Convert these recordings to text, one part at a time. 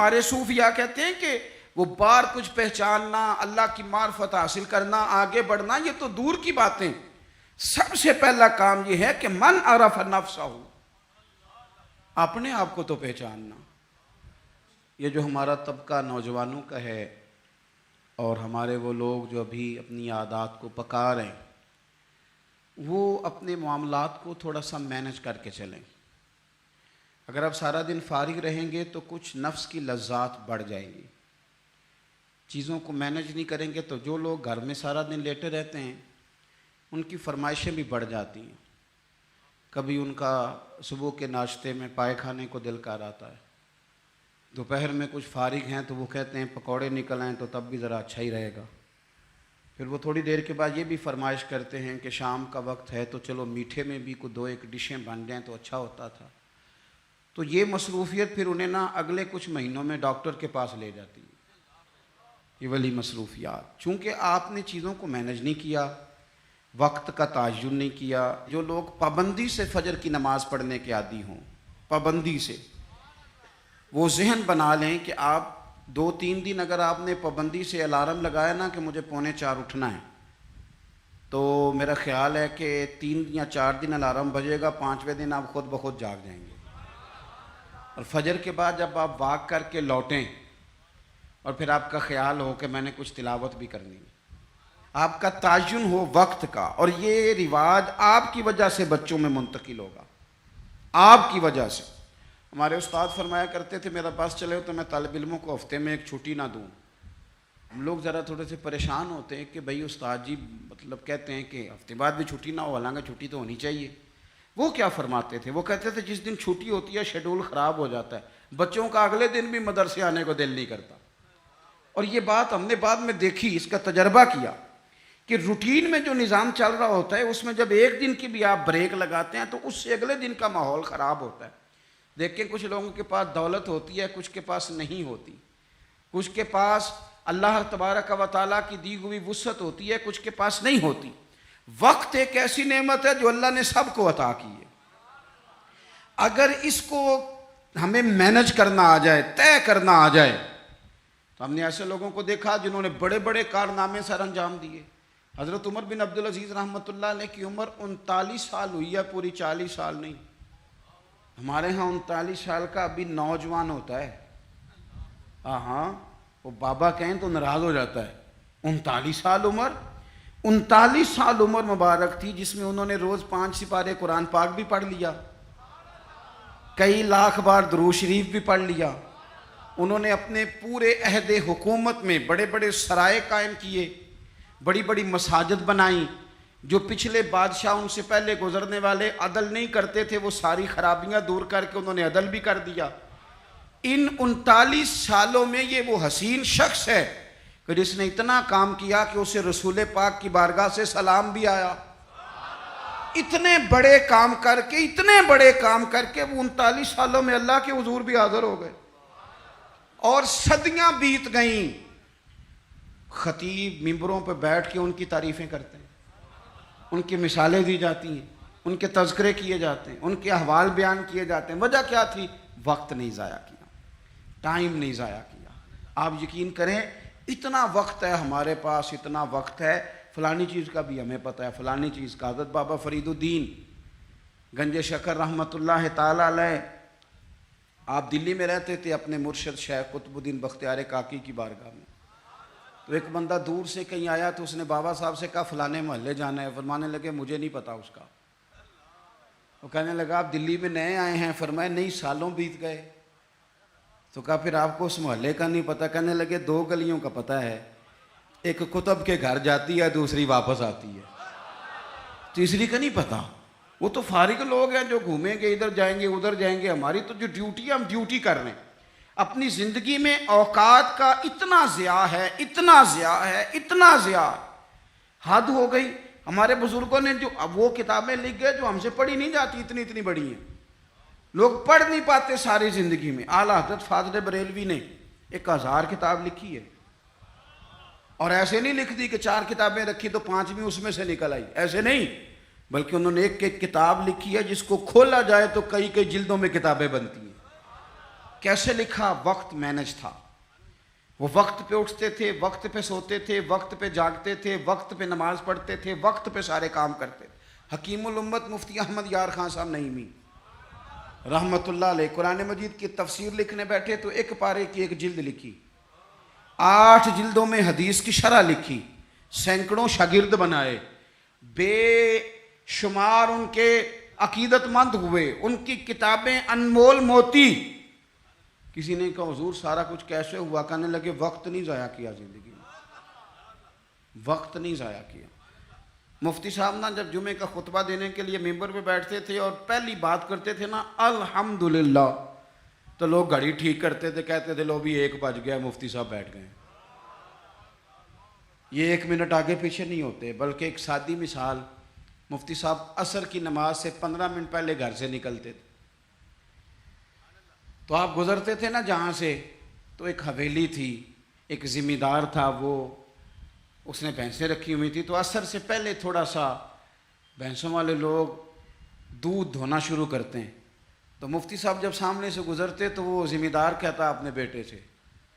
ہمارے صوفیاء کہتے ہیں کہ وہ بار کچھ پہچاننا، اللہ کی معرفت حاصل کرنا، آگے بڑھنا، یہ تو دور کی باتیں. سب سے پہلا کام یہ ہے کہ من عرف نفسہ، اپنے آپ کو تو پہچاننا. یہ جو ہمارا طبقہ نوجوانوں کا ہے اور ہمارے وہ لوگ جو ابھی اپنی عادات کو پکا رہے ہیں، وہ اپنے معاملات کو تھوڑا سا مینج کر کے چلیں. اگر آپ سارا دن فارغ رہیں گے تو کچھ نفس کی لذات بڑھ جائیں گی. چیزوں کو مینج نہیں کریں گے تو جو لوگ گھر میں سارا دن لیٹے رہتے ہیں ان کی فرمائشیں بھی بڑھ جاتی ہیں. کبھی ان کا صبح کے ناشتے میں پائے کھانے کو دل کر آتا ہے، دوپہر میں کچھ فارغ ہیں تو وہ کہتے ہیں پکوڑے نکل آئیں تو تب بھی ذرا اچھا ہی رہے گا. پھر وہ تھوڑی دیر کے بعد یہ بھی فرمائش کرتے ہیں کہ شام کا وقت ہے تو چلو میٹھے میں بھی کوئی 2-1 ڈشیں بن جائیں تو اچھا ہوتا تھا. تو یہ مصروفیت پھر انہیں نا اگلے کچھ مہینوں میں ڈاکٹر کے پاس لے جاتی ہے. یہ والی مصروفیات، چونکہ آپ نے چیزوں کو مینج نہیں کیا، وقت کا تعین نہیں کیا. جو لوگ پابندی سے فجر کی نماز پڑھنے کے عادی ہوں، پابندی سے، وہ ذہن بنا لیں کہ آپ 2-3 دن اگر آپ نے پابندی سے الارم لگایا نا کہ مجھے 3:45 اٹھنا ہے، تو میرا خیال ہے کہ 3 یا 4 دن الارم بجے گا، 5ویں دن آپ خود بخود جاگ جائیں گے. اور فجر کے بعد جب آپ واک کر کے لوٹیں اور پھر آپ کا خیال ہو کہ میں نے کچھ تلاوت بھی کرنی ہے، آپ کا تعین ہو وقت کا. اور یہ رواج آپ کی وجہ سے بچوں میں منتقل ہوگا، آپ کی وجہ سے. ہمارے استاد فرمایا کرتے تھے میرا بس چلے تو میں طالب علموں کو ہفتے میں 1 چھٹی نہ دوں. ہم لوگ ذرا تھوڑے سے پریشان ہوتے ہیں کہ بھئی استاد جی مطلب کہتے ہیں کہ ہفتے بعد بھی چھٹی نہ ہو، حالانکہ چھٹی تو ہونی چاہیے. وہ کیا فرماتے تھے؟ وہ کہتے تھے جس دن چھٹی ہوتی ہے شیڈول خراب ہو جاتا ہے، بچوں کا اگلے دن بھی مدرسے آنے کو دل نہیں کرتا. اور یہ بات ہم نے بعد میں دیکھی، اس کا تجربہ کیا کہ روٹین میں جو نظام چل رہا ہوتا ہے اس میں جب 1 دن کی بھی آپ بریک لگاتے ہیں تو اس سے اگلے دن کا ماحول خراب ہوتا ہے. دیکھیں کچھ لوگوں کے پاس دولت ہوتی ہے، کچھ کے پاس نہیں ہوتی. کچھ کے پاس اللہ تبارک و تعالیٰ کی دی ہوئی وسعت ہوتی ہے، کچھ کے پاس نہیں ہوتی. وقت ایک ایسی نعمت ہے جو اللہ نے سب کو عطا کی ہے. اگر اس کو ہمیں مینج کرنا آ جائے، طے کرنا آ جائے، تو ہم نے ایسے لوگوں کو دیکھا جنہوں نے بڑے بڑے کارنامے سر انجام دیے. حضرت عمر بن عبدالعزیز رحمۃ اللہ علیہ کی عمر 39 سال ہوئی ہے، پوری 40 سال نہیں. ہمارے ہاں 39 سال کا ابھی نوجوان ہوتا ہے. ہاں وہ بابا کہیں تو ناراض ہو جاتا ہے. 39 سال عمر، 39 سال عمر مبارک تھی جس میں انہوں نے روز 5 سپارے قرآن پاک بھی پڑھ لیا، کئی لاکھ بار درود شریف بھی پڑھ لیا. انہوں نے اپنے پورے عہد حکومت میں بڑے بڑے سرائے قائم کیے، بڑی بڑی مساجد بنائیں. جو پچھلے بادشاہ ان سے پہلے گزرنے والے عدل نہیں کرتے تھے وہ ساری خرابیاں دور کر کے انہوں نے عدل بھی کر دیا. ان 39 سالوں میں یہ وہ حسین شخص ہے کہ جس نے اتنا کام کیا کہ اسے رسول پاک کی بارگاہ سے سلام بھی آیا. اتنے بڑے کام کر کے، اتنے بڑے کام کر کے وہ 39 سالوں میں اللہ کے حضور بھی حاضر ہو گئے. اور صدیاں بیت گئیں، خطیب ممبروں پہ بیٹھ کے ان کی تعریفیں کرتے ہیں، ان کی مثالیں دی جاتی ہیں، ان کے تذکرے کیے جاتے ہیں، ان کے احوال بیان کیے جاتے ہیں. وجہ کیا تھی؟ وقت نہیں ضائع کیا، ٹائم نہیں ضائع کیا. آپ یقین کریں اتنا وقت ہے ہمارے پاس، اتنا وقت ہے، فلانی چیز کا بھی ہمیں پتہ ہے، فلانی چیز کا. حضرت بابا فرید الدین گنج شکر رحمۃ اللہ تعالی علیہ، آپ دلی میں رہتے تھے اپنے مرشد شیخ قطب الدین بختیار کاکی کی بارگاہ میں. تو ایک بندہ دور سے کہیں آیا تو اس نے بابا صاحب سے کہا فلانے محلے جانا ہے. فرمانے لگے مجھے نہیں پتا اس کا. وہ کہنے لگا آپ دلی میں نئے آئے ہیں؟ فرمایا نہیں، سالوں بیت گئے. تو کہا پھر آپ کو اس محلے کا نہیں پتا؟ کہنے لگے 2 گلیوں کا پتہ ہے، ایک قطب کے گھر جاتی ہے، دوسری واپس آتی ہے، تیسری کا نہیں پتا. وہ تو فارغ لوگ ہیں جو گھومیں گے، ادھر جائیں گے ادھر جائیں گے. ہماری تو جو ڈیوٹی ہے ہم ڈیوٹی کر رہے ہیں. اپنی زندگی میں اوقات کا اتنا ضیاع ہے، اتنا ضیاع ہے، اتنا ضیاع، حد ہو گئی. ہمارے بزرگوں نے جو اب وہ کتابیں لکھ گئے جو ہم سے پڑھی نہیں جاتی، اتنی اتنی بڑی ہیں، لوگ پڑھ نہیں پاتے ساری زندگی میں. اعلیٰ حضرت فاضل بریلوی نے 1000 کتاب لکھی ہے، اور ایسے نہیں لکھ دی کہ 4 کتابیں رکھی تو 5ویں اس میں سے نکل آئی، ایسے نہیں، بلکہ انہوں نے ایک کتاب لکھی ہے جس کو کھولا جائے تو کئی کئی جلدوں میں کتابیں بنتی ہیں. کیسے لکھا؟ وقت مینج تھا. وہ وقت پہ اٹھتے تھے، وقت پہ سوتے تھے، وقت پہ جاگتے تھے، وقت پہ نماز پڑھتے تھے، وقت پہ سارے کام کرتے تھے. حکیم الامت مفتی احمد یار خان صاحب نعیمی رحمت اللہ علیہ قرآن مجید کی تفسیر لکھنے بیٹھے تو ایک پارے کی ایک جلد لکھی، 8 جلدوں میں حدیث کی شرح لکھی، سینکڑوں شاگرد بنائے، بے شمار ان کے عقیدت مند ہوئے، ان کی کتابیں انمول موتی. کسی نے کہا حضور سارا کچھ کیسے ہوا؟ کہنے لگے وقت نہیں ضائع کیا زندگی میں، وقت نہیں ضائع کیا. مفتی صاحب نا جب جمعے کا خطبہ دینے کے لیے ممبر پہ بیٹھتے تھے اور پہلی بات کرتے تھے نا الحمدللہ، تو لوگ گھڑی ٹھیک کرتے تھے، کہتے تھے لو بھی 1 بج گیا، مفتی صاحب بیٹھ گئے. یہ 1 منٹ آگے پیچھے نہیں ہوتے. بلکہ ایک سادی مثال، مفتی صاحب عصر کی نماز سے 15 منٹ پہلے گھر سے نکلتے تھے، تو آپ گزرتے تھے نا جہاں سے، تو ایک حویلی تھی، ایک ذمہ دار تھا، وہ اس نے بھینسیں رکھی ہوئی تھی. تو عصر سے پہلے تھوڑا سا بھینسوں والے لوگ دودھ دھونا شروع کرتے ہیں. تو مفتی صاحب جب سامنے سے گزرتے تو وہ ذمہ دار کہتا اپنے بیٹے سے،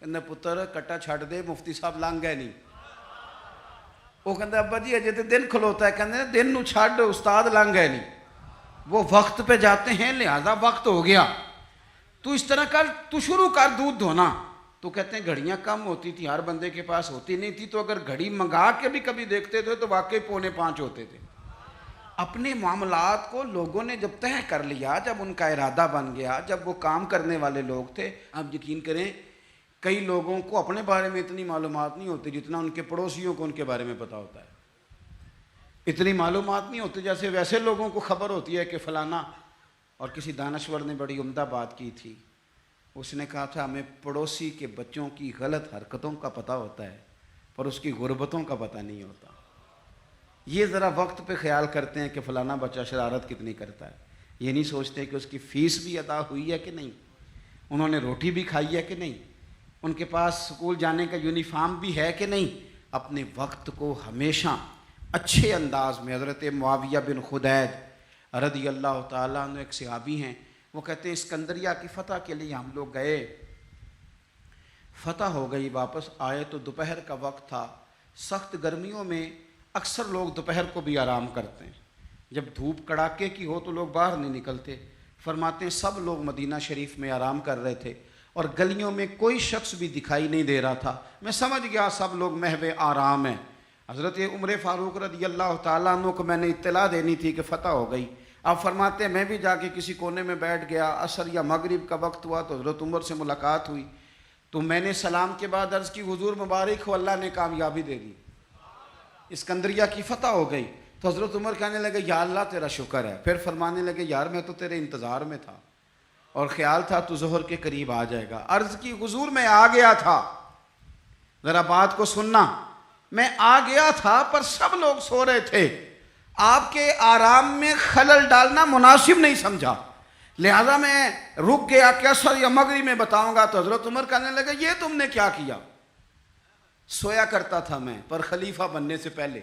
کہتے پتر کٹا چھڑ دے، مفتی صاحب لنگ گئے نہیں. وہ کہتے ابا جی اجے تو دن کھلوتا ہے. کہتے دن نو چھڑ، استاد لنگ گئے نہیں. وہ وقت پہ جاتے ہیں، لہذا وقت ہو گیا، تو اس طرح کر، تو شروع کر دودھ دھونا. تو کہتے ہیں گھڑیاں کم ہوتی تھی، ہر بندے کے پاس ہوتی نہیں تھی، تو اگر گھڑی منگا کے بھی کبھی دیکھتے تھے تو واقعی 4:45 ہوتے تھے. اپنے معاملات کو لوگوں نے جب طے کر لیا، جب ان کا ارادہ بن گیا، جب وہ کام کرنے والے لوگ تھے. آپ یقین کریں کئی لوگوں کو اپنے بارے میں اتنی معلومات نہیں ہوتی جتنا ان کے پڑوسیوں کو ان کے بارے میں پتہ ہوتا ہے. اتنی معلومات نہیں ہوتی جیسے ویسے لوگوں کو خبر ہوتی ہے کہ فلانا. اور کسی دانشور نے بڑی عمدہ بات کی تھی، اس نے کہا تھا ہمیں پڑوسی کے بچوں کی غلط حرکتوں کا پتہ ہوتا ہے پر اس کی غربتوں کا پتہ نہیں ہوتا. یہ ذرا وقت پہ خیال کرتے ہیں کہ فلانا بچہ شرارت کتنی کرتا ہے، یہ نہیں سوچتے کہ اس کی فیس بھی ادا ہوئی ہے کہ نہیں، انہوں نے روٹی بھی کھائی ہے کہ نہیں، ان کے پاس سکول جانے کا یونیفارم بھی ہے کہ نہیں. اپنے وقت کو ہمیشہ اچھے انداز میں. حضرت معاویہ بن خدید رضی اللہ تعالیٰ عنہ ایک صحابی ہیں، وہ کہتے ہیں اسکندریہ کی فتح کے لیے ہم لوگ گئے، فتح ہو گئی، واپس آئے تو دوپہر کا وقت تھا. سخت گرمیوں میں اکثر لوگ دوپہر کو بھی آرام کرتے ہیں، جب دھوپ کڑاکے کی ہو تو لوگ باہر نہیں نکلتے. فرماتے ہیں سب لوگ مدینہ شریف میں آرام کر رہے تھے اور گلیوں میں کوئی شخص بھی دکھائی نہیں دے رہا تھا. میں سمجھ گیا سب لوگ محو آرام ہیں. حضرت عمر فاروق رضی اللہ تعالیٰ عنہ کو میں نے اطلاع دینی تھی کہ فتح ہو گئی. آپ فرماتے ہیں میں بھی جا کے کسی کونے میں بیٹھ گیا. عصر یا مغرب کا وقت ہوا تو حضرت عمر سے ملاقات ہوئی، تو میں نے سلام کے بعد عرض کی حضور مبارک ہو، اللہ نے کامیابی دے دی، اسکندریہ کی فتح ہو گئی. تو حضرت عمر کہنے لگے یا اللہ تیرا شکر ہے. پھر فرمانے لگے یار میں تو تیرے انتظار میں تھا اور خیال تھا تو ظہر کے قریب آ جائے گا. عرض کی حضور میں آ گیا تھا، ذرا بات کو سننا، میں آ گیا تھا پر سب لوگ سو رہے تھے، آپ کے آرام میں خلل ڈالنا مناسب نہیں سمجھا، لہذا میں رک گیا کہ عصر یا مغرب میں بتاؤں گا. تو حضرت عمر کہنے لگے یہ تم نے کیا کیا؟ سویا کرتا تھا میں، پر خلیفہ بننے سے پہلے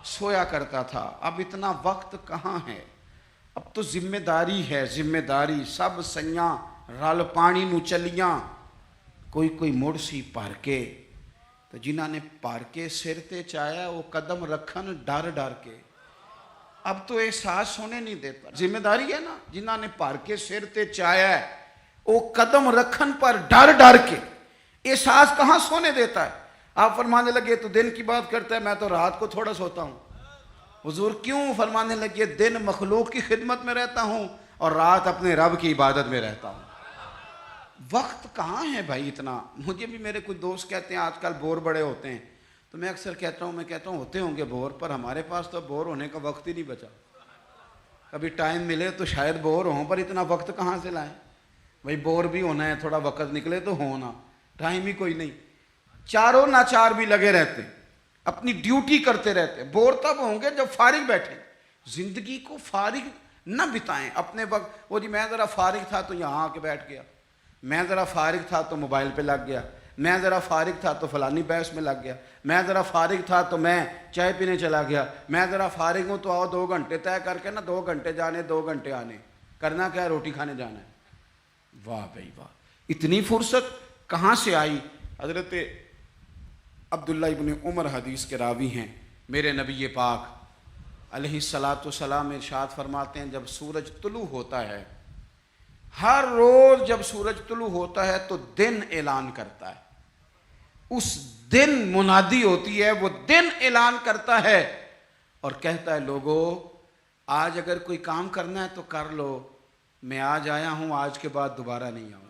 سویا کرتا تھا. اب اتنا وقت کہاں ہے، اب تو ذمہ داری ہے، ذمہ داری. سب سیاں رل پانی نو چلیاں، کوئی مڑ سی پار کے، تو جنہاں نے پار کے سر تے چایا وہ قدم رکھن ڈر ڈر کے. اب تو احساس ہونے نہیں دیتا. ذمہ داری ہے نا، جنہاں نے پار کے سر تے چایا ہے وہ قدم رکھن پر ڈر ڈر کے. احساس کہاں سونے دیتا ہے. آپ فرمانے لگے تو دن کی بات کرتا ہے، میں تو رات کو تھوڑا سوتا ہوں. حضور کیوں؟ فرمانے لگے دن مخلوق کی خدمت میں رہتا ہوں اور رات اپنے رب کی عبادت میں رہتا ہوں. وقت کہاں ہے بھائی اتنا. مجھے بھی میرے کچھ دوست کہتے ہیں آج کل بور بڑے ہوتے ہیں، تو میں اکثر کہتا ہوں ہوتے ہوں گے بور، پر ہمارے پاس تو بور ہونے کا وقت ہی نہیں بچا. کبھی ٹائم ملے تو شاید بور ہوں، پر اتنا وقت کہاں سے لائیں بھائی. بور بھی ہونا ہے، تھوڑا وقت نکلے تو ہونا، ٹائم ہی کوئی نہیں. چاروں ناچار بھی لگے رہتے، اپنی ڈیوٹی کرتے رہتے. بور تب ہوں گے جب فارغ بیٹھیں. زندگی کو فارغ نہ بتائیں اپنے وقت. وہ جی میں ذرا فارغ تھا تو یہاں آ کے بیٹھ گیا، میں ذرا فارغ تھا تو موبائل پہ لگ گیا، میں ذرا فارغ تھا تو فلانی بحث میں لگ گیا، میں ذرا فارغ تھا تو میں چائے پینے چلا گیا، میں ذرا فارغ ہوں تو آؤ 2 گھنٹے طے کر کے نا 2 گھنٹے جانے 2 گھنٹے آنے. کرنا کیا ہے؟ روٹی کھانے جانا ہے. واہ بھائی واہ، اتنی فرصت کہاں سے آئی؟ حضرت عبداللہ ابن عمر حدیث کے راوی ہیں، میرے نبی پاک علیہ الصلاۃ والسلام ارشاد فرماتے ہیں جب سورج طلوع ہوتا ہے، ہر روز جب سورج طلوع ہوتا ہے تو دن اعلان کرتا ہے، اس دن منادی ہوتی ہے، وہ دن اعلان کرتا ہے اور کہتا ہے لوگو آج اگر کوئی کام کرنا ہے تو کر لو، میں آج آیا ہوں، آج کے بعد دوبارہ نہیں آؤں۔